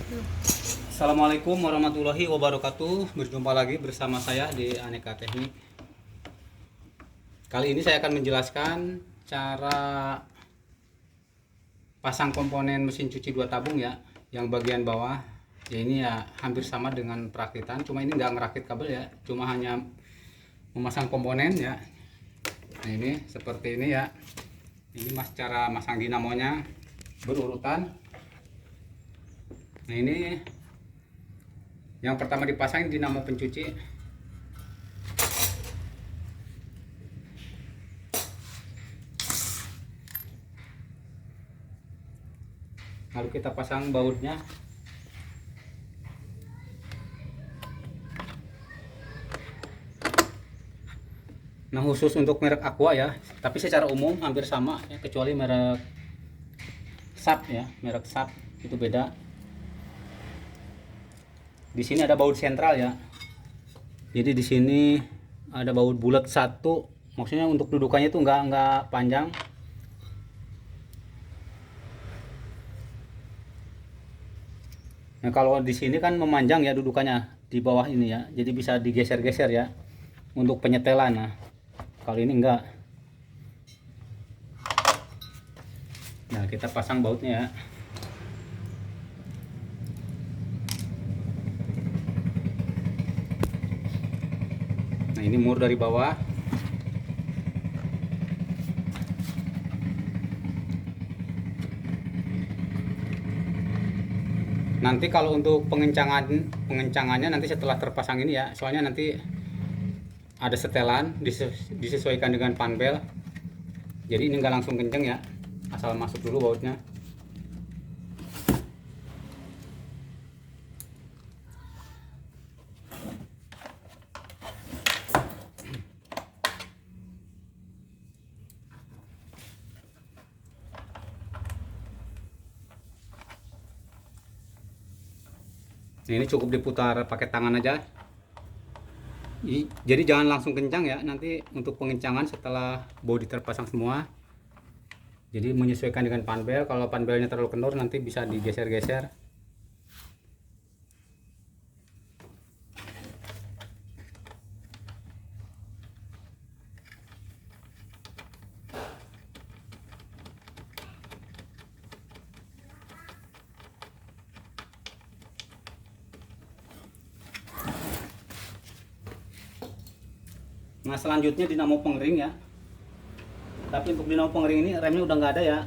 Assalamualaikum warahmatullahi wabarakatuh. Berjumpa lagi bersama saya di Aneka Teknik. Kali ini saya akan menjelaskan cara pasang komponen mesin cuci 2 tabung ya. Yang bagian bawah ya ini ya hampir sama dengan perakitan, cuma ini nggak ngerakit kabel ya, cuma hanya memasang komponen ya. Nah ini seperti ini ya. Ini cara masang dinamonya berurutan. Nah ini yang pertama dipasang dinamo pencuci. Lalu kita pasang bautnya. Nah khusus untuk merek Aqua ya, tapi secara umum hampir sama ya, kecuali merek SAP ya, merek SAP itu beda. Di sini ada baut sentral ya. Jadi di sini ada baut bulat satu, maksudnya untuk dudukannya itu nggak panjang. Nah kalau di sini kan memanjang ya dudukannya di bawah ini ya, jadi bisa digeser-geser ya untuk penyetelan. Nah kalau ini enggak. Nah kita pasang bautnya ya. Nah ini mur dari bawah. Nanti kalau untuk pengencangannya nanti setelah terpasang ini ya, soalnya nanti ada setelan disesuaikan dengan panbel. Jadi ini nggak langsung kenceng ya, asal masuk dulu bautnya. Nah, ini cukup diputar pakai tangan aja. Jadi jangan langsung kencang ya, nanti untuk pengencangan setelah bodi terpasang semua. Jadi menyesuaikan dengan panbel, kalau panbelnya terlalu kendor nanti bisa digeser-geser. Nah selanjutnya dinamo pengering ya. Tapi untuk dinamo pengering ini remnya udah nggak ada ya,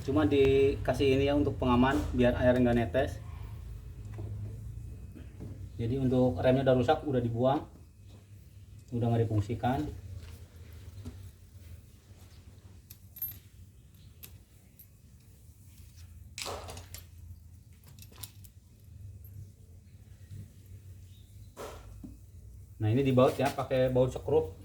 cuma dikasih ini ya untuk pengaman biar air nggak netes. Jadi untuk remnya udah rusak, udah dibuang, udah nggak difungsikan. Nah ini dibaut ya pakai baut sekrup.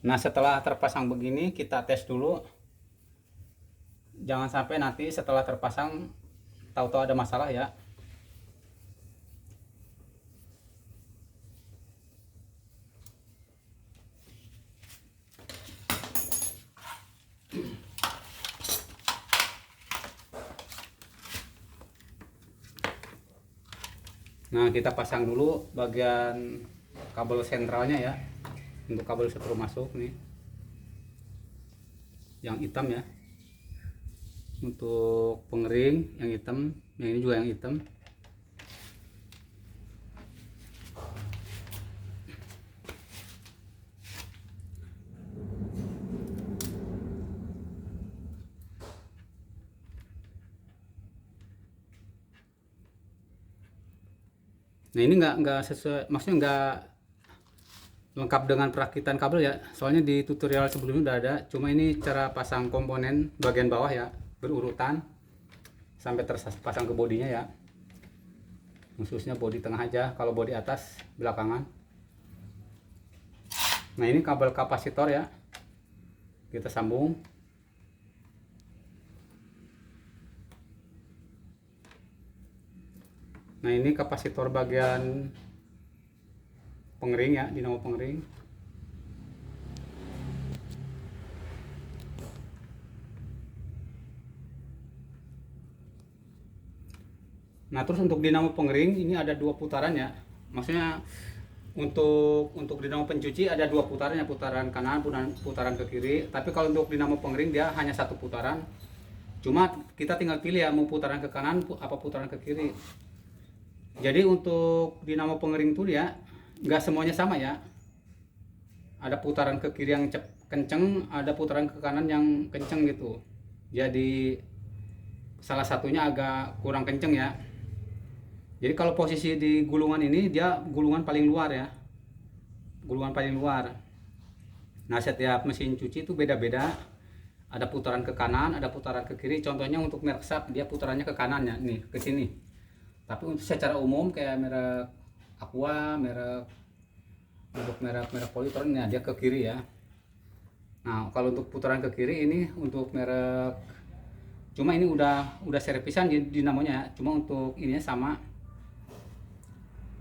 Nah setelah terpasang begini kita tes dulu, jangan sampai nanti setelah terpasang tahu-tahu ada masalah ya. Nah kita pasang dulu bagian kabel sentralnya ya, untuk kabel setrum masuk nih yang hitam ya, untuk pengering yang hitam, yang ini juga yang hitam. Nah ini nggak sesuai, maksudnya nggak lengkap dengan perakitan kabel ya, soalnya di tutorial sebelumnya udah ada, cuma ini cara pasang komponen bagian bawah ya berurutan sampai terpasang ke bodinya ya. khususnya bodi tengah aja, kalau bodi atas belakangan. Nah ini kabel kapasitor ya, kita sambung. Nah ini kapasitor bagian pengering ya, dinamo pengering. Nah terus untuk dinamo pengering ini ada 2 putaran ya, maksudnya untuk dinamo pencuci ada 2 putaran ya, putaran kanan, putaran ke kiri. Tapi kalau untuk dinamo pengering dia hanya 1 putaran. Cuma kita tinggal pilih ya, mau putaran ke kanan apa putaran ke kiri. Jadi untuk dinamo pengering tuh ya nggak semuanya sama ya. Ada putaran ke kiri yang kenceng, ada putaran ke kanan yang kenceng gitu. Jadi salah satunya agak kurang kenceng ya. Jadi kalau posisi di gulungan ini dia gulungan paling luar ya. Gulungan paling luar. Nah, setiap mesin cuci itu beda-beda. Ada putaran ke kanan, ada putaran ke kiri. Contohnya untuk merek SAP dia putarannya ke kanan ya, nih ke sini. Tapi untuk secara umum kayak merek Aqua, untuk merek Polytron ya dia ke kiri ya. Nah, kalau untuk putaran ke kiri ini untuk merek, cuma ini udah servisan di dinamonya ya. Cuma untuk ininya sama.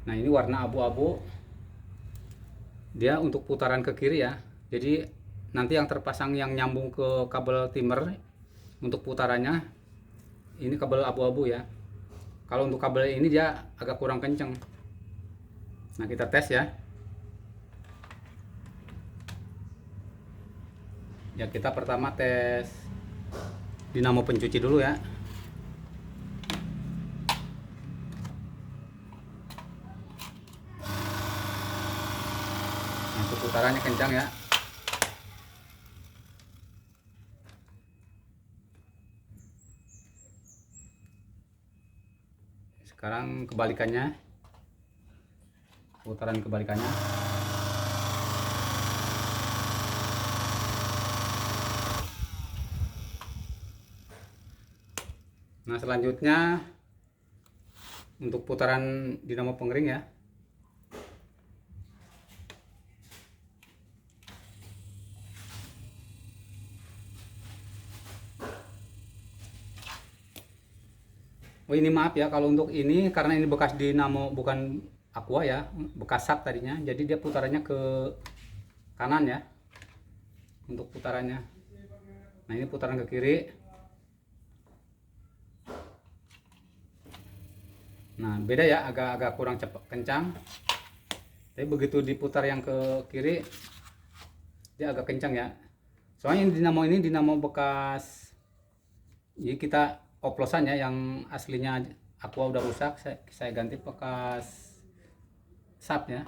Nah, ini warna abu-abu. Dia untuk putaran ke kiri ya. Jadi nanti yang terpasang yang nyambung ke kabel timer untuk putarannya ini kabel abu-abu ya. Kalau untuk kabel ini dia agak kurang kenceng. Nah kita tes ya. Ya kita pertama tes dinamo pencuci dulu ya. Nah, untuk putarannya kencang ya. Sekarang kebalikannya, putaran kebalikannya. Nah selanjutnya untuk putaran dinamo pengering ya. Oh ini maaf ya, kalau untuk ini karena ini bekas dinamo bukan Aqua ya, bekas SAP tadinya, jadi dia putarannya ke kanan ya untuk putarannya. Nah ini putaran ke kiri. Nah beda ya, agak kurang cepat kencang. Tapi begitu diputar yang ke kiri dia agak kencang ya. Soalnya ini dinamo bekas, jadi kita oplosan ya, yang aslinya Aqua udah rusak, saya ganti bekas SAP ya.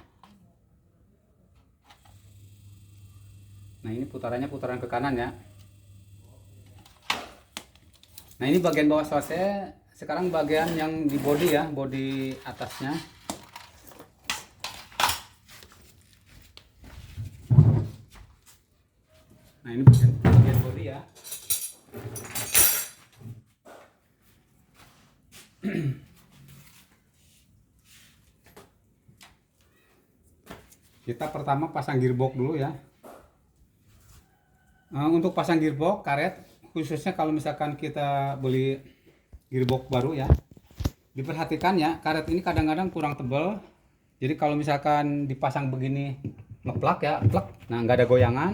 Nah ini putarannya putaran ke kanan ya. Nah ini bagian bawah selesai. Sekarang bagian yang di bodi ya, bodi atasnya. Nah ini bagian bodi ya. Kita pertama pasang gearbox dulu ya. Untuk pasang gearbox karet, khususnya kalau misalkan kita beli gearbox baru ya, diperhatikan ya, karet ini kadang-kadang kurang tebal. Jadi kalau misalkan dipasang begini ngeplak ya, plak, nah nggak ada goyangan,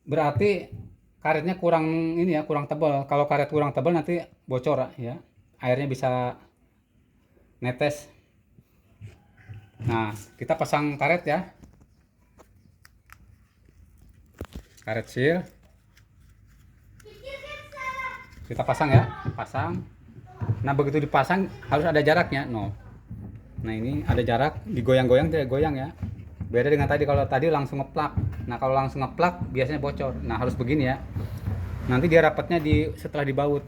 berarti karetnya kurang ini ya, kurang tebal. Kalau karet kurang tebal nanti bocor ya, airnya bisa netes. Nah kita pasang karet ya, karet seal kita pasang ya, pasang. Nah begitu dipasang harus ada jaraknya, no. Nah ini ada jarak, digoyang-goyang tidak goyang ya. Beda dengan tadi, kalau tadi langsung ngeplak. Nah kalau langsung ngeplak biasanya bocor. Nah harus begini ya. Nanti dia rapatnya setelah dibaut.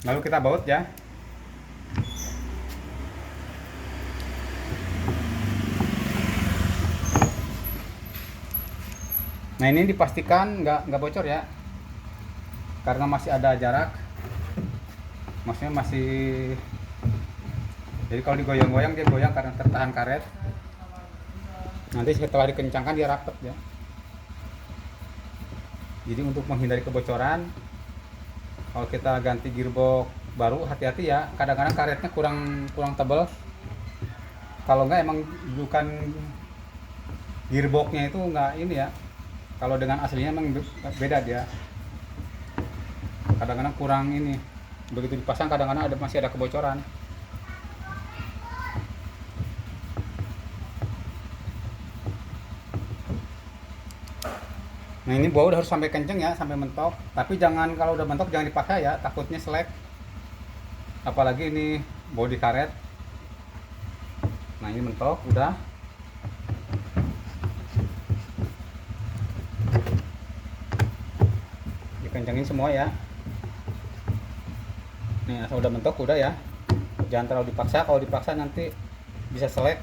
Lalu kita baut ya. Nah ini dipastikan nggak bocor ya, karena masih ada jarak, maksudnya masih, jadi kalau digoyang-goyang dia goyang karena tertahan karet. Nanti setelah dikencangkan dia rapet ya. Jadi untuk menghindari kebocoran, kalau kita ganti gearbox baru hati-hati ya, kadang-kadang karetnya kurang kurang tebal. Kalau nggak emang bukan gearboxnya itu nggak ini ya, kalau dengan aslinya emang beda dia, kadang-kadang kurang ini, begitu dipasang kadang-kadang masih ada kebocoran. Nah ini bau udah harus sampai kenceng ya, sampai mentok, tapi jangan, kalau udah mentok jangan dipaksa ya, takutnya selek, apalagi ini bodi karet. Nah ini mentok udah, dikencengin semua ya. Nih asal udah mentok udah ya, jangan terlalu dipaksa, kalau dipaksa nanti bisa selek.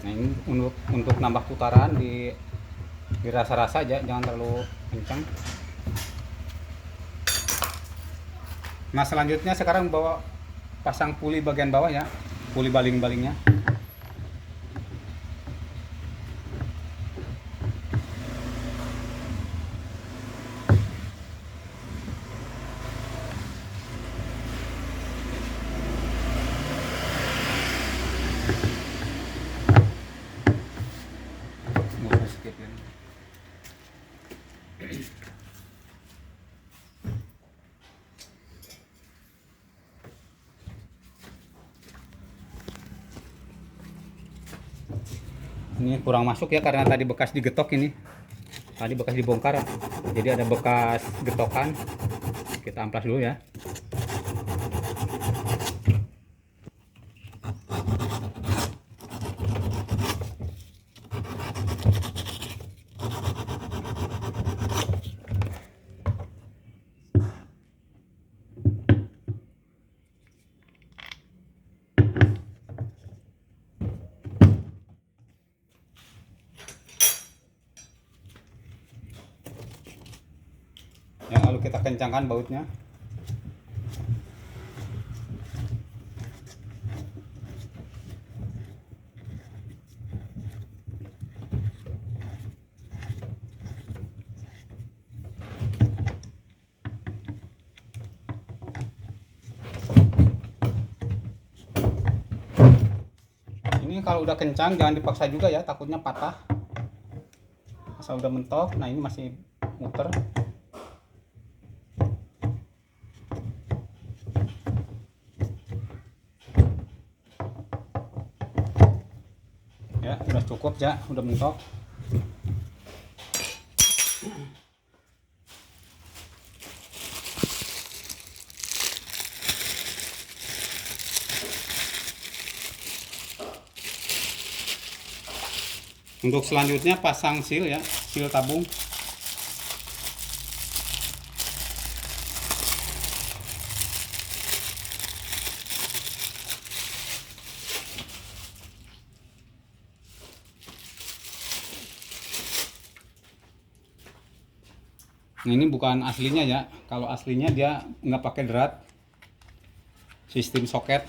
Nah ini untuk nambah putaran dirasa-rasa aja, jangan terlalu kencang. Nah selanjutnya sekarang bawa pasang puli bagian bawah ya, puli baling-balingnya. Ini kurang masuk ya, karena tadi bekas digetok, ini tadi bekas dibongkar, jadi ada bekas getokan. Kita amplas dulu ya. Ya, lalu kita kencangkan bautnya. Ini kalau udah kencang jangan dipaksa juga ya, takutnya patah. Asal udah mentok. Nah ini masih muter. Ya udah cukup ya, udah mentok. Untuk selanjutnya pasang seal ya, seal tabung. Nah ini bukan aslinya ya, kalau aslinya dia nggak pakai drat, sistem soket.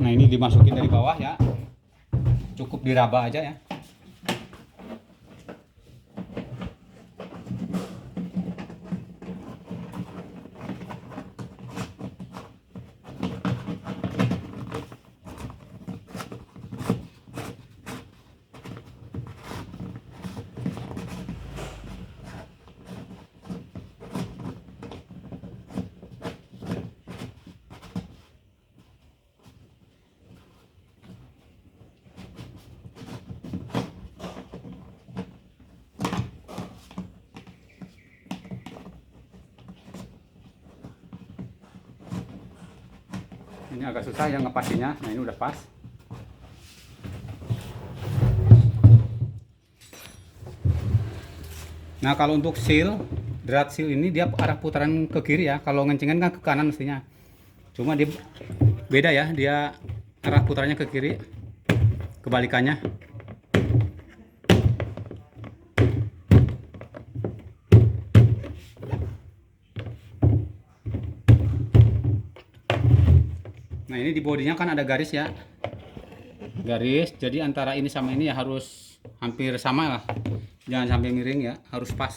Nah ini dimasukin dari bawah ya, cukup diraba aja ya. Ini agak susah ya ngepasinya. Nah ini udah pas. Nah kalau untuk seal, drat seal ini dia arah putaran ke kiri ya. Kalau ngencengan kan ke kanan mestinya. Cuma dia beda ya, dia arah putarannya ke kiri, kebalikannya. Nah ini di bodinya kan ada garis ya, garis. Jadi antara ini sama ini ya harus hampir sama lah, jangan sampai miring ya, harus pas.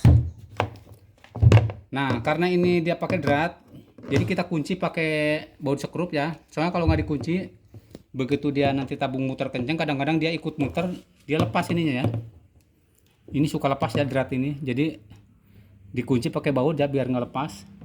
Nah karena ini dia pakai drat, jadi kita kunci pakai baut sekrup ya. Soalnya kalau nggak dikunci, begitu dia nanti tabung muter kenceng, kadang-kadang dia ikut muter, dia lepas ininya ya. Ini suka lepas ya drat ini, jadi dikunci pakai baut ya biar nggak lepas.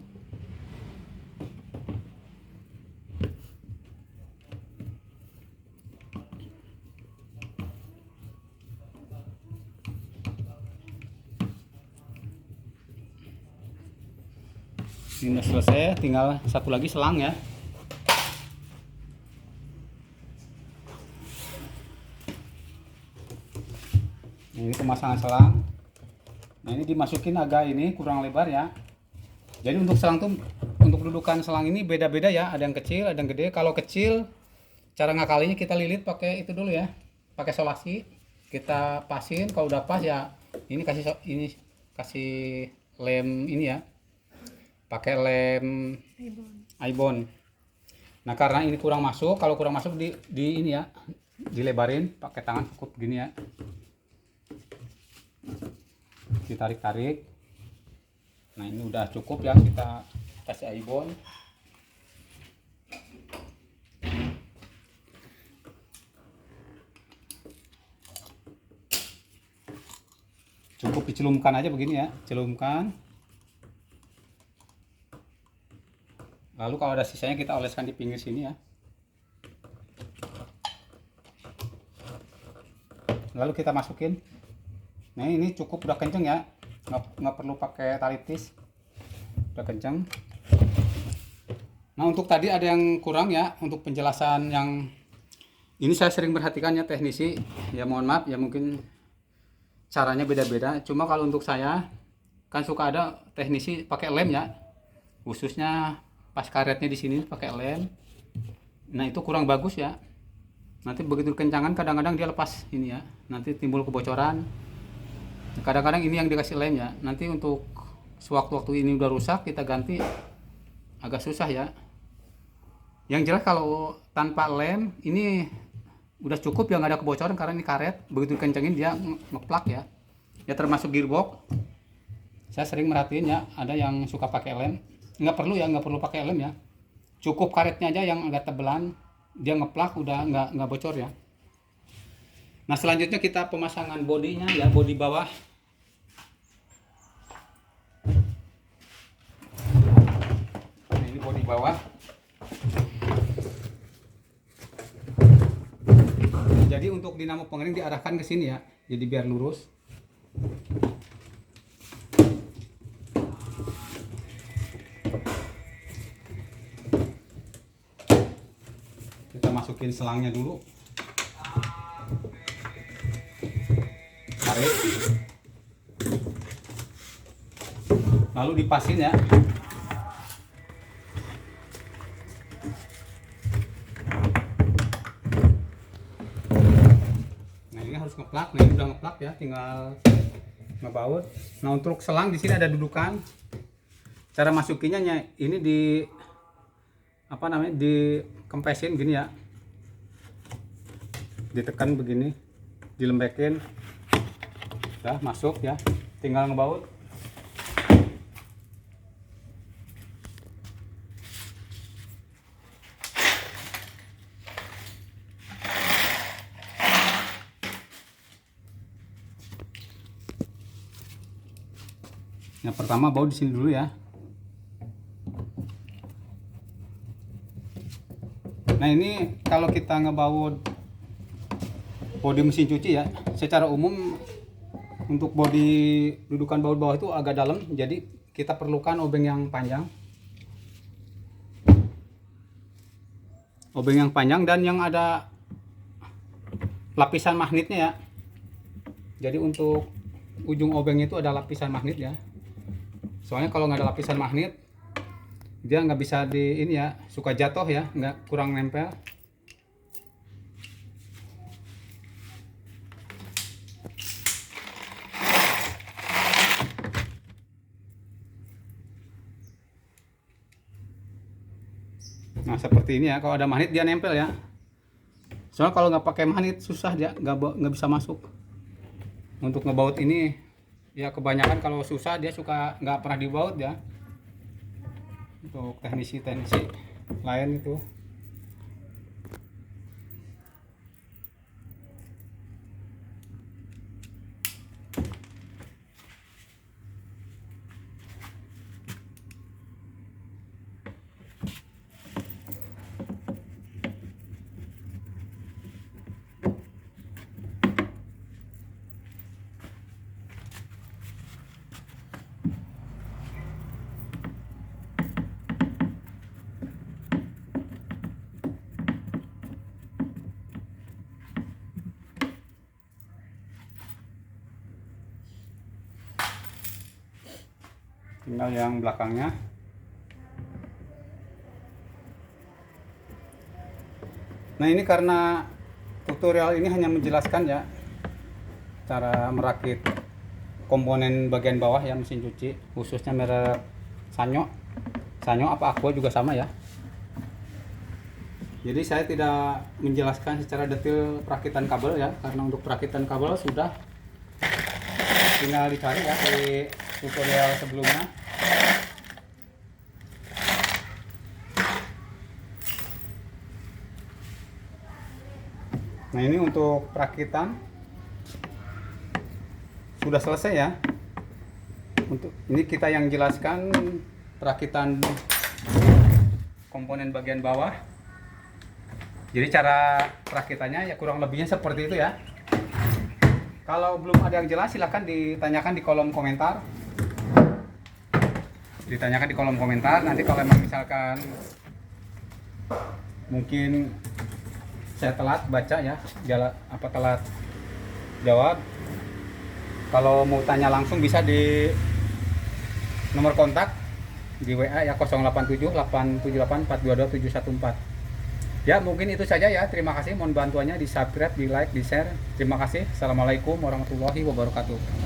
Ini udah selesai, tinggal satu lagi selang ya. Ini pemasangan selang. Nah ini dimasukin agak ini kurang lebar ya. Jadi untuk selang tuh, untuk dudukan selang ini beda-beda ya. Ada yang kecil, ada yang gede. Kalau kecil, cara ngakalinya kita lilit pakai itu dulu ya, pakai solasi. Kita pasin, kalau udah pas ya, ini kasih lem ini ya, pakai lem ibon. Nah karena ini kurang masuk, kalau kurang masuk di ini ya, dilebarin pakai tangan cukup gini ya, ditarik-tarik. Nah ini udah cukup ya, kita kasih ibon. Cukup dicelumkan aja begini ya, celumkan. Lalu kalau ada sisanya kita oleskan di pinggir sini ya. Lalu kita masukin. Nah ini cukup, udah kenceng ya, nggak perlu pakai tali tis, udah kenceng. Nah untuk tadi ada yang kurang ya, untuk penjelasan yang ini saya sering perhatikan ya teknisi, ya mohon maaf ya mungkin caranya beda-beda. Cuma kalau untuk saya kan suka ada teknisi pakai lem ya, khususnya pas karetnya di sini pakai lem. Nah itu kurang bagus ya, nanti begitu kencangan kadang-kadang dia lepas ini ya, nanti timbul kebocoran. Kadang-kadang ini yang dikasih lem ya, nanti untuk sewaktu-waktu ini udah rusak kita ganti agak susah ya. Yang jelas kalau tanpa lem ini udah cukup ya, nggak ada kebocoran karena ini karet, begitu kencengin dia ngeplak ya. Ya termasuk gearbox, saya sering merhatiin ya, ada yang suka pakai lem. Nggak perlu ya, nggak perlu pakai lem ya, cukup karetnya aja yang agak tebelan, dia ngeplak udah nggak bocor ya. Nah selanjutnya kita pemasangan bodinya ya, bodi bawah. Nah, ini bodi bawah. Jadi untuk dinamo pengering diarahkan ke sini ya, jadi biar lurus. Kita masukin selangnya dulu, tarik, lalu dipasin ya. Nah ini harus ngeplak, nah ini udah ngeplak ya, tinggal ngebaut. Nah untuk selang di sini ada dudukan. Cara masukinnya ini di apa namanya, dikempesin gini ya, ditekan begini, dilembekin, udah masuk ya, tinggal ngebaut. Yang pertama baut di sini dulu ya. Nah ini kalau kita ngebaut bodi mesin cuci ya, secara umum untuk bodi dudukan baut bawah itu agak dalam, jadi kita perlukan obeng yang panjang. obeng yang panjang dan yang ada lapisan magnetnya ya. Jadi untuk ujung obeng itu ada lapisan magnet ya. Soalnya kalau nggak ada lapisan magnet dia nggak bisa di ini ya, suka jatuh ya, nggak, kurang nempel. Nah seperti ini ya, kalau ada magnet dia nempel ya. Soalnya kalau nggak pakai magnet susah, dia nggak bisa masuk. Untuk ngebaut ini ya kebanyakan kalau susah dia suka nggak pernah dibaut ya. Untuk teknisi lain itu. Tinggal yang belakangnya. Nah ini karena tutorial ini hanya menjelaskan ya cara merakit komponen bagian bawah ya mesin cuci, khususnya merek Sanyo apa Aqua juga sama ya. Jadi saya tidak menjelaskan secara detail perakitan kabel ya, karena untuk perakitan kabel sudah tinggal dicari ya di tutorial sebelumnya. Nah ini untuk perakitan sudah selesai ya. Untuk ini kita yang jelaskan perakitan komponen bagian bawah. Jadi cara perakitannya ya kurang lebihnya seperti itu ya. Kalau belum ada yang jelas silahkan ditanyakan di kolom komentar. Ditanyakan di kolom komentar. Nanti kalau memang misalkan mungkin saya telat baca ya, telat jawab. Kalau mau tanya langsung bisa di nomor kontak di WA ya 087 878 422 714. Ya mungkin itu saja ya, terima kasih, mohon bantuannya di subscribe, di like, di share. Terima kasih. Assalamualaikum warahmatullahi wabarakatuh.